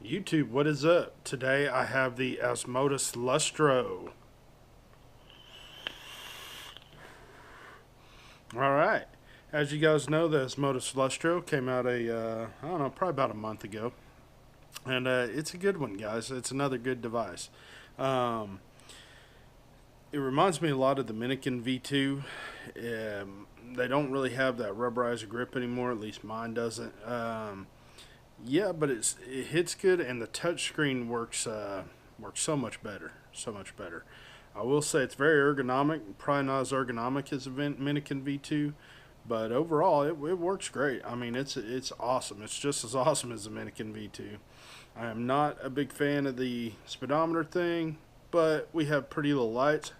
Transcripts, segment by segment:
YouTube, what is up? Today I have the Asmodus Lustro. Alright, as you guys know, the Asmodus Lustro came out I don't know, probably about a month ago. And it's a good one, guys. It's another good device. Um, it reminds me a lot of the Minikin V2. They don't really have that rubberized grip anymore, at least mine doesn't. Yeah, but it hits good, and the touchscreen works so much better, so much better. I will say it's very ergonomic, probably not as ergonomic as a Minikin V2, but overall it works great. I mean, it's awesome. It's just as awesome as the Minikin V2. I am not a big fan of the speedometer thing, but we have pretty little lights.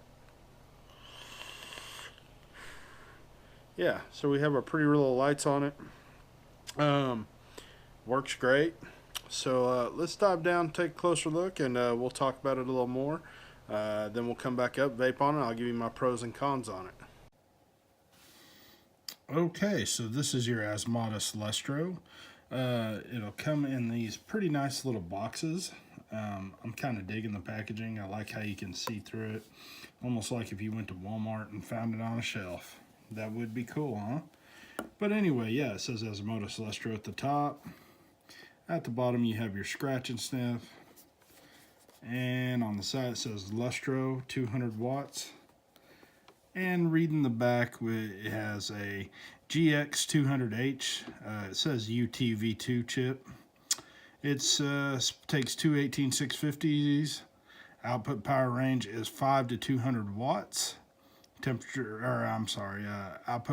Yeah, so we have our pretty little lights on it. Um, Works great. So let's dive down, take a closer look, and we'll talk about it a little more. Then we'll come back up, vape on it. I'll give you my pros and cons on it. Okay, so this is your Asmodus Lustro. It'll come in these pretty nice little boxes. I'm kind of digging the packaging. I like how you can see through it. Almost like if you went to Walmart and found it on a shelf. That would be cool, huh? But anyway, yeah, it says Asmodus Lustro at the top. At the bottom, you have your scratch and sniff. And on the side, it says Lustro, 200 watts. And reading the back, it has a GX200H. It says UTV2 chip. It takes two 18650s. Output power range is 5 to 200 watts. Output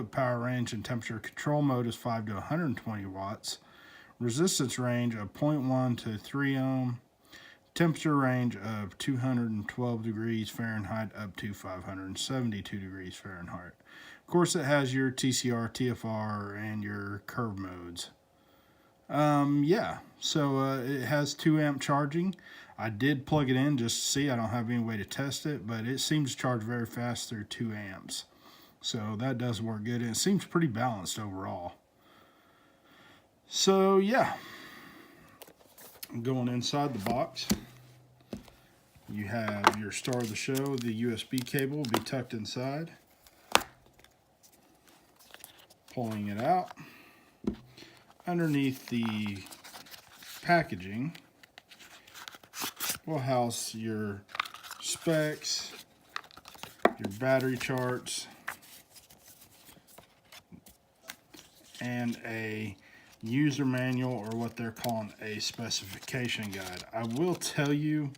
power range and temperature control mode is 5 to 120 watts. Resistance range of 0.1 to 3 ohm. Temperature range of 212 degrees Fahrenheit up to 572 degrees Fahrenheit. Of course, it has your TCR, TFR, and your curve modes. Yeah, so it has 2 amp charging. I did plug it in just to see. I don't have any way to test it, but it seems to charge very fast through 2 amps. So that does work good, and it seems pretty balanced overall. So yeah, going inside the box, you have your star of the show. The USB cable will be tucked inside. Pulling it out. Underneath the packaging will house your specs, your battery charts, and a user manual, or what they're calling a specification guide. I will tell you,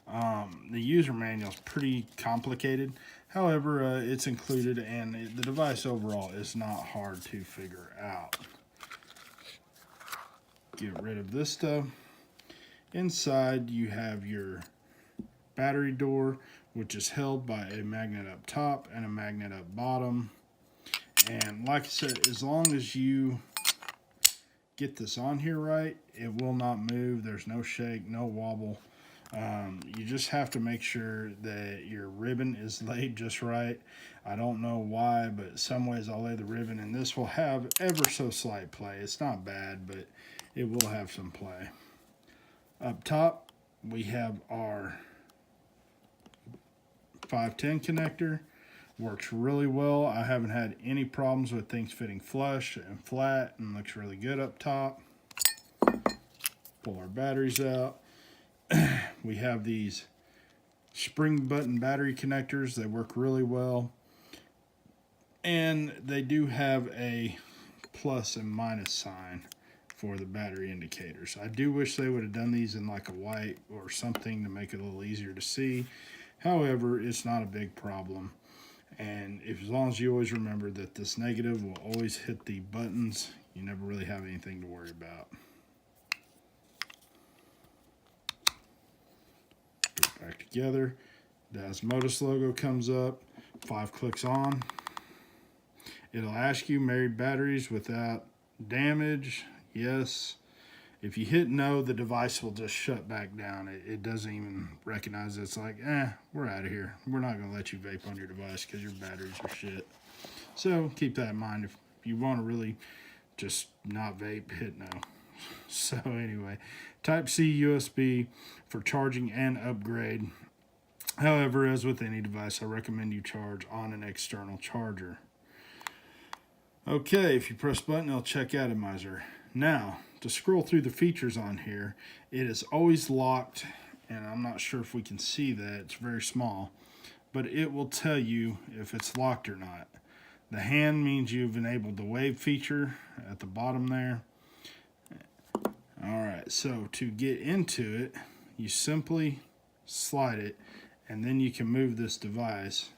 the user manual is pretty complicated. However, it's included, and the device overall is not hard to figure out. Get rid of this stuff. Inside, you have your battery door, which is held by a magnet up top and a magnet up bottom. And like I said, as long as you get this on here right, it will not move. There's no shake, no wobble. You just have to make sure that your ribbon is laid just right. I don't know why, but some ways I'll lay the ribbon, and this will have ever so slight play. It's not bad, but it will have some play. Up top, we have our 510 connector. Works really well. I haven't had any problems with things fitting flush and flat, and looks really good up top. Pull our batteries out. We have these spring button battery connectors. They work really well. And they do have a plus and minus sign for the battery indicators. I do wish they would have done these in like a white or something to make it a little easier to see. However, it's not a big problem. And as long as you always remember that this negative will always hit the buttons, you never really have anything to worry about. Put it back together. The Asmodus logo comes up. 5 clicks on. It'll ask you married batteries without damage. Yes. If you hit no, the device will just shut back down. It doesn't even recognize it. It's like, we're out of here. We're not going to let you vape on your device because your batteries are shit. So keep that in mind. If you want to really just not vape, hit no. So anyway, Type-C USB for charging and upgrade. However, as with any device, I recommend you charge on an external charger. Okay, if you press button, it'll check atomizer. Now, to scroll through the features on here, it is always locked, and I'm not sure if we can see that, it's very small, but it will tell you if it's locked or not. The hand means you've enabled the wave feature at the bottom there. Alright, so to get into it, you simply slide it, and then you can move this device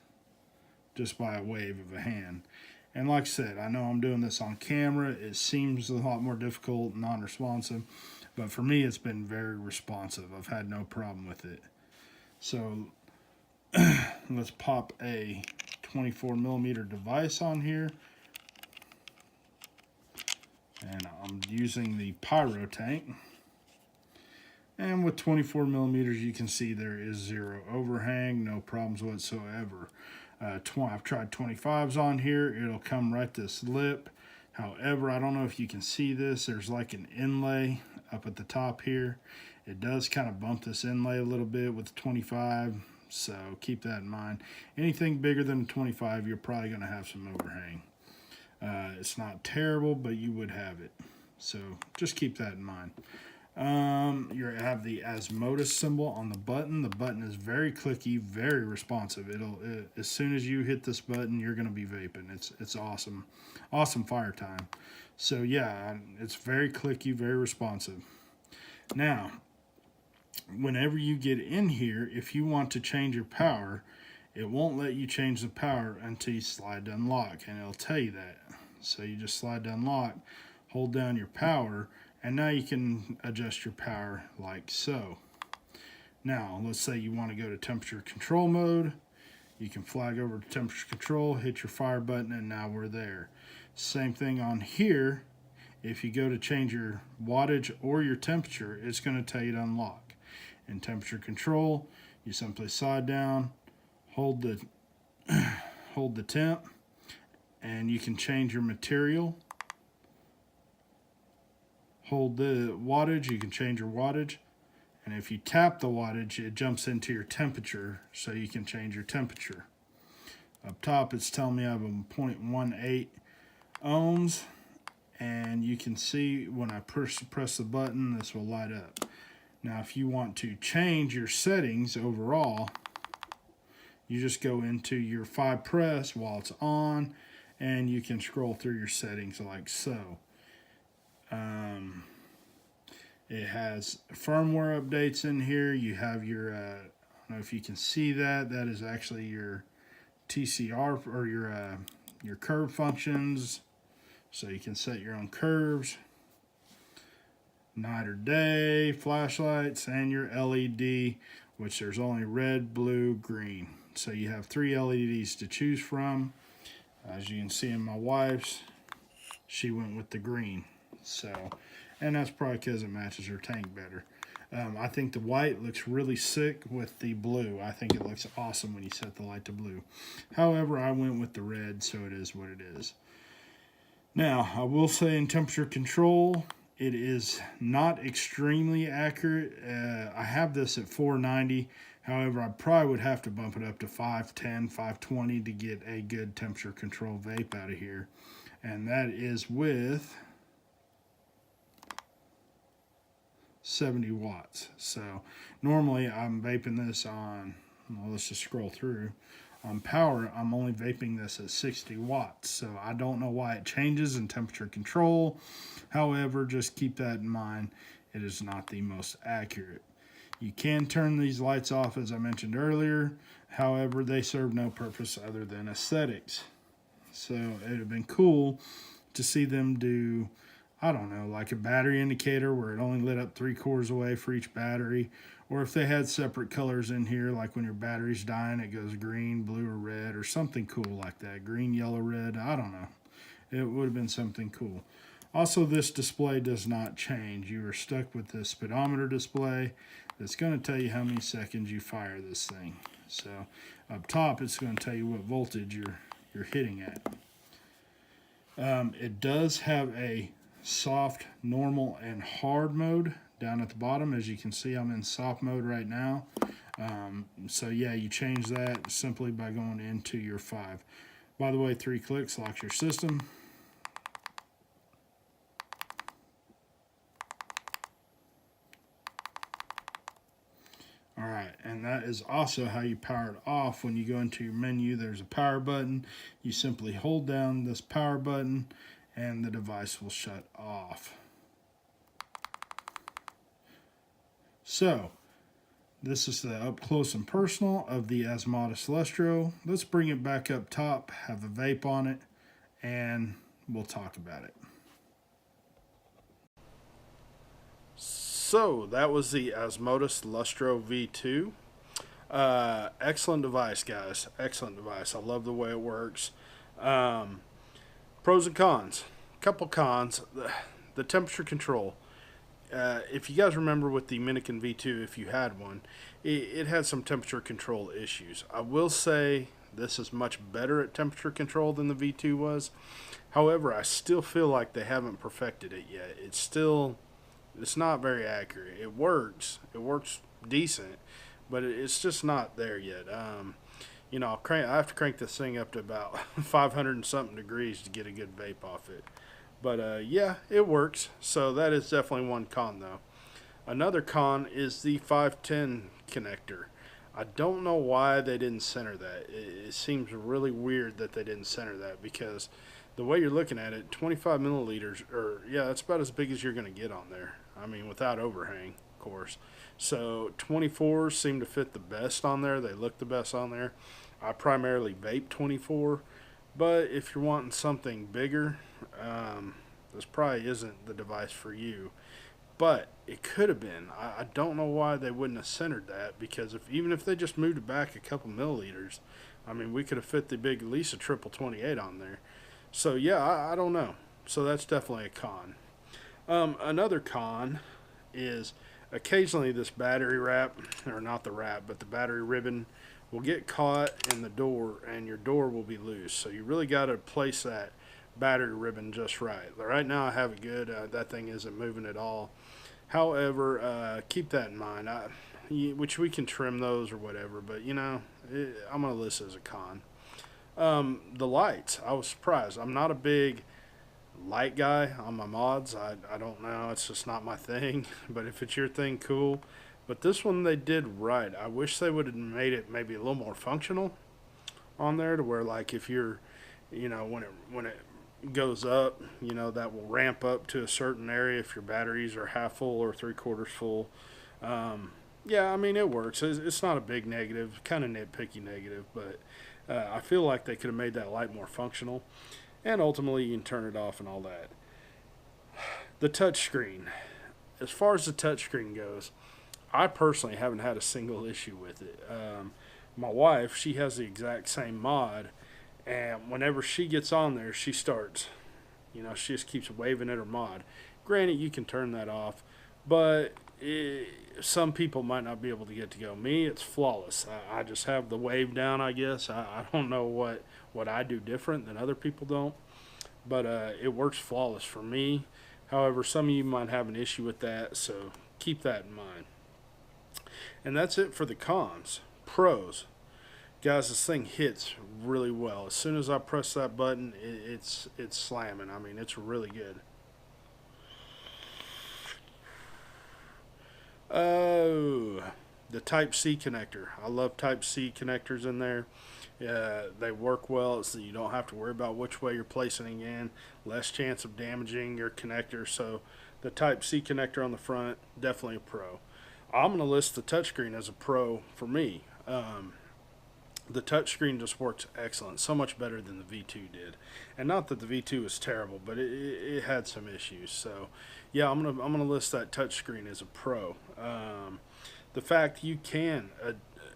just by a wave of a hand. And like I said, I know I'm doing this on camera. It seems a lot more difficult, non-responsive, but for me it's been very responsive. I've had no problem with it. So let's pop a 24mm device on here. And I'm using the Pyro tank. And with 24mm, you can see there is zero overhang, no problems whatsoever. I've tried 25s on here. It'll come right this lip. However, I don't know if you can see this. There's like an inlay up at the top here. It does kind of bump this inlay a little bit with the 25, so keep that in mind. Anything bigger than a 25, you're probably going to have some overhang. It's not terrible, but you would have it. So just keep that in mind. You have the Asmodus symbol on the button. The button is very clicky, very responsive. As soon as you hit this button, you're going to be vaping. It's awesome. Awesome fire time. So yeah, it's very clicky, very responsive. Now, whenever you get in here, if you want to change your power, it won't let you change the power until you slide to unlock, and it'll tell you that. So you just slide to unlock, hold down your power, and now you can adjust your power like so. Now, let's say you want to go to temperature control mode. You can flag over to temperature control, hit your fire button, and now we're there. Same thing on here. If you go to change your wattage or your temperature, it's going to tell you to unlock. In temperature control, you simply slide down, hold the temp, and you can change your material. Hold the wattage, you can change your wattage, and if you tap the wattage, it jumps into your temperature, so you can change your temperature. Up top, it's telling me I have a 0.18 ohms, and you can see when I press the button, this will light up. Now, if you want to change your settings overall, you just go into your 5 press while it's on, and you can scroll through your settings like so. It has firmware updates in here. You have your, I don't know if you can see that. That is actually your TCR or your curve functions. So you can set your own curves, night or day, flashlights, and your LED, which there's only red, blue, green. So you have 3 LEDs to choose from. As you can see in my wife's, she went with the green. So, and that's probably because it matches her tank better. I think the white looks really sick with the blue. I think it looks awesome when you set the light to blue. However, I went with the red, so it is what it is. Now, I will say in temperature control, it is not extremely accurate. I have this at 490. However, I probably would have to bump it up to 510, 520 to get a good temperature control vape out of here. And that is with 70 watts. So normally I'm vaping this on, well, let's just scroll through. On power, I'm only vaping this at 60 watts. So I don't know why it changes in temperature control. However, just keep that in mind. It is not the most accurate. You can turn these lights off, as I mentioned earlier. However, they serve no purpose other than aesthetics. So it would have been cool to see them do, I don't know, like a battery indicator where it only lit up 3/4 away for each battery. Or if they had separate colors in here, like when your battery's dying, it goes green, blue, or red, or something cool like that. Green, yellow, red, I don't know. It would have been something cool. Also, this display does not change. You are stuck with this speedometer display that's going to tell you how many seconds you fire this thing. So up top, it's going to tell you what voltage you're hitting at. It does have a soft, normal, and hard mode down at the bottom. As you can see, I'm in soft mode right now. So yeah, you change that simply by going into your 5. By the way, 3 clicks locks your system. Alright, and that is also how you power it off. When you go into your menu, there's a power button. You simply hold down this power button and the device will shut off. So, this is the up close and personal of the Asmodus Lustro. Let's bring it back up top, have a vape on it, and we'll talk about it. So that was the Asmodus Lustro V2. Excellent device, guys. Excellent device. I love the way it works. Pros and cons. Couple cons. The temperature control. If you guys remember with the Minikin V2, if you had one, it had some temperature control issues. I will say this is much better at temperature control than the V2 was. However, I still feel like they haven't perfected it yet. It's not very accurate. It works decent, but it's just not there yet. You know, I have to crank this thing up to about 500 and something degrees to get a good vape off it. But yeah, it works. So that is definitely one con, though. Another con is the 510 connector. I don't know why they didn't center that. It seems really weird that they didn't center that, because the way you're looking at it, 25 milliliters, or yeah, that's about as big as you're going to get on there. I mean, without overhang, of course. So 24s seem to fit the best on there. They look the best on there. I primarily vape 24, but if you're wanting something bigger, this probably isn't the device for you. But it could have been. I don't know why they wouldn't have centered that, because even if they just moved it back a couple milliliters, I mean, we could have fit the big, at least a triple 28 on there. So yeah, I don't know. So that's definitely a con. Another con is occasionally this battery wrap, or not the wrap, but the battery ribbon will get caught in the door and your door will be loose. So you really got to place that battery ribbon just right. Right now I have it good. That thing isn't moving at all. However, keep that in mind. Which we can trim those or whatever, but you know, I'm going to list it as a con. The lights, I was surprised. I'm not a big light guy on my mods. I don't know, it's just not my thing. But if it's your thing, cool. But this one they did right. I wish they would have made it maybe a little more functional on there, to where like if you're, you know, when it goes up, you know, that will ramp up to a certain area if your batteries are half full or 3/4 full. Yeah, I mean, it works. It's not a big negative, kind of nitpicky negative, but I feel like they could have made that light more functional. And ultimately, you can turn it off and all that. The touchscreen. As far as the touchscreen goes, I personally haven't had a single issue with it. My wife, she has the exact same mod, and whenever she gets on there, she starts, you know, she just keeps waving at her mod. Granted, you can turn that off, but some people might not be able to get to go. Me, it's flawless. I just have the wave down, I guess. I don't know what I do different than other people don't, but it works flawless for me. However, some of you might have an issue with that, so keep that in mind. And that's it for the cons. Pros. Guys, this thing hits really well. As soon as I press that button, it's slamming. I mean, it's really good. Oh, the Type-C connector. I love Type-C connectors in there. They work well, so you don't have to worry about which way you're placing it in. Less chance of damaging your connector. So the Type-C connector on the front, definitely a pro. I'm going to list the touchscreen as a pro for me. The touchscreen just works excellent, so much better than the V2 did. And not that the V2 was terrible, but it had some issues. So yeah, I'm gonna list that touchscreen as a pro. The fact you can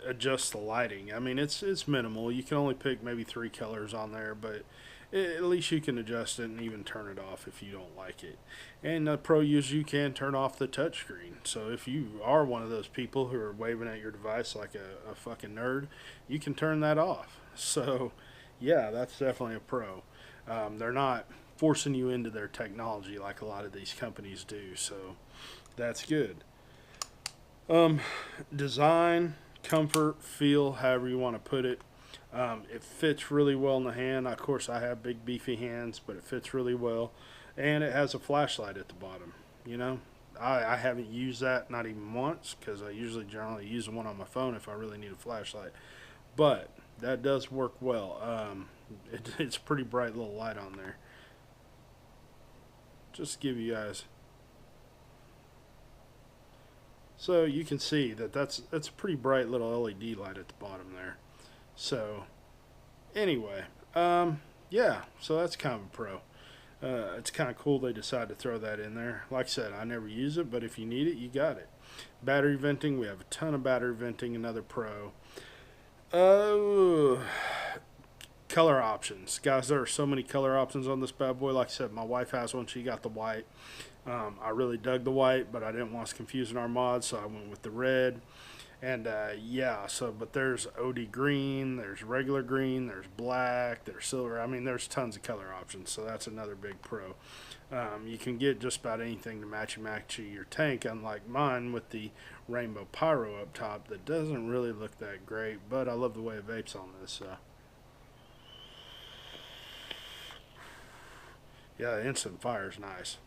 adjust the lighting, I mean, it's minimal. You can only pick maybe 3 colors on there, but at least you can adjust it and even turn it off if you don't like it. And a pro user, you can turn off the touchscreen. So if you are one of those people who are waving at your device like a fucking nerd, you can turn that off. So yeah, that's definitely a pro. They're not forcing you into their technology like a lot of these companies do. So that's good. Design, comfort, feel, however you want to put it. It fits really well in the hand. Of course, I have big beefy hands, but it fits really well. And it has a flashlight at the bottom. You know, I haven't used that, not even once, because I usually generally use one on my phone if I really need a flashlight. But that does work well. It's a pretty bright little light on there. Just to give you guys. So you can see that that's a pretty bright little LED light at the bottom there. So anyway, yeah, so that's kind of a pro. It's kind of cool they decided to throw that in there. Like I said, I never use it, but if you need it, you got it. Battery venting, we have a ton of battery venting, another pro. Color options. Guys, there are so many color options on this bad boy. Like I said, my wife has one. She got the white. I really dug the white, but I didn't want us confusing our mods, so I went with the red. And yeah, but there's OD green, there's regular green, there's black, there's silver. I mean, there's tons of color options, so that's another big pro. You can get just about anything to match your tank, unlike mine with the rainbow pyro up top that doesn't really look that great, but I love the way it vapes on this. Yeah, instant fire is nice.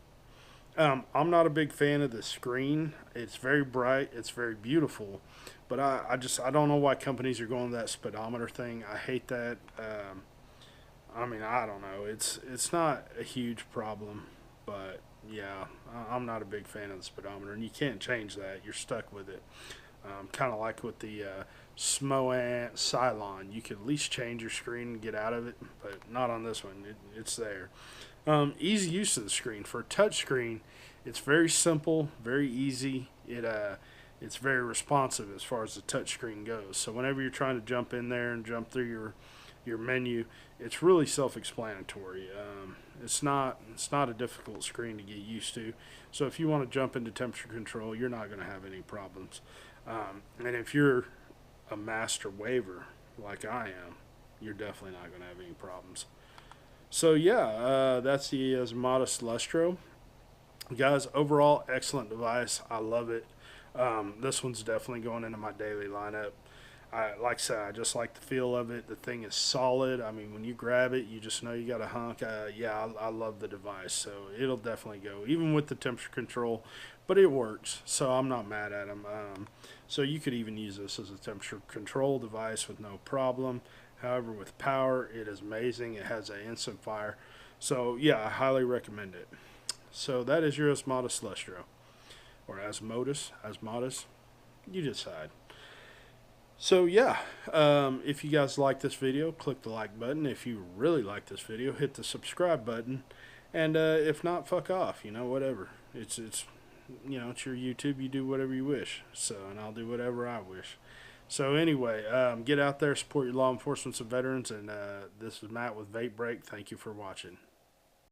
I'm not a big fan of the screen. It's very bright. It's very beautiful. But I don't know why companies are going to that speedometer thing. I hate that. I mean, I don't know. It's not a huge problem. But, yeah, I'm not a big fan of the speedometer. And you can't change that. You're stuck with it. Kind of like with the Smoant Cylon. You could at least change your screen and get out of it. But not on this one. It's there. Easy use of the screen. For a touch screen, it's very simple, very easy. It's very responsive as far as the touch screen goes. So whenever you're trying to jump in there and jump through your menu, it's really self-explanatory. It's not a difficult screen to get used to. So if you want to jump into temperature control, you're not going to have any problems. And if you're a master waver like I am, you're definitely not going to have any problems. So yeah, that's the Asmodus Lustro. Guys, overall, excellent device. I love it. This one's definitely going into my daily lineup. Like I said, I just like the feel of it. The thing is solid. I mean, when you grab it, you just know you got a hunk. Yeah, I love the device. So it'll definitely go, even with the temperature control. But it works, so I'm not mad at them. So you could even use this as a temperature control device with no problem. However, with power, it is amazing. It has an instant fire. So, yeah, I highly recommend it. So, that is your Asmodus Lustro. Or Asmodus. You decide. So, yeah, if you guys like this video, click the like button. If you really like this video, hit the subscribe button. And if not, fuck off. You know, whatever. It's you know, it's your YouTube. You do whatever you wish. So, and I'll do whatever I wish. So anyway, get out there, support your law enforcement and veterans, and this is Matt with Vape Break. Thank you for watching.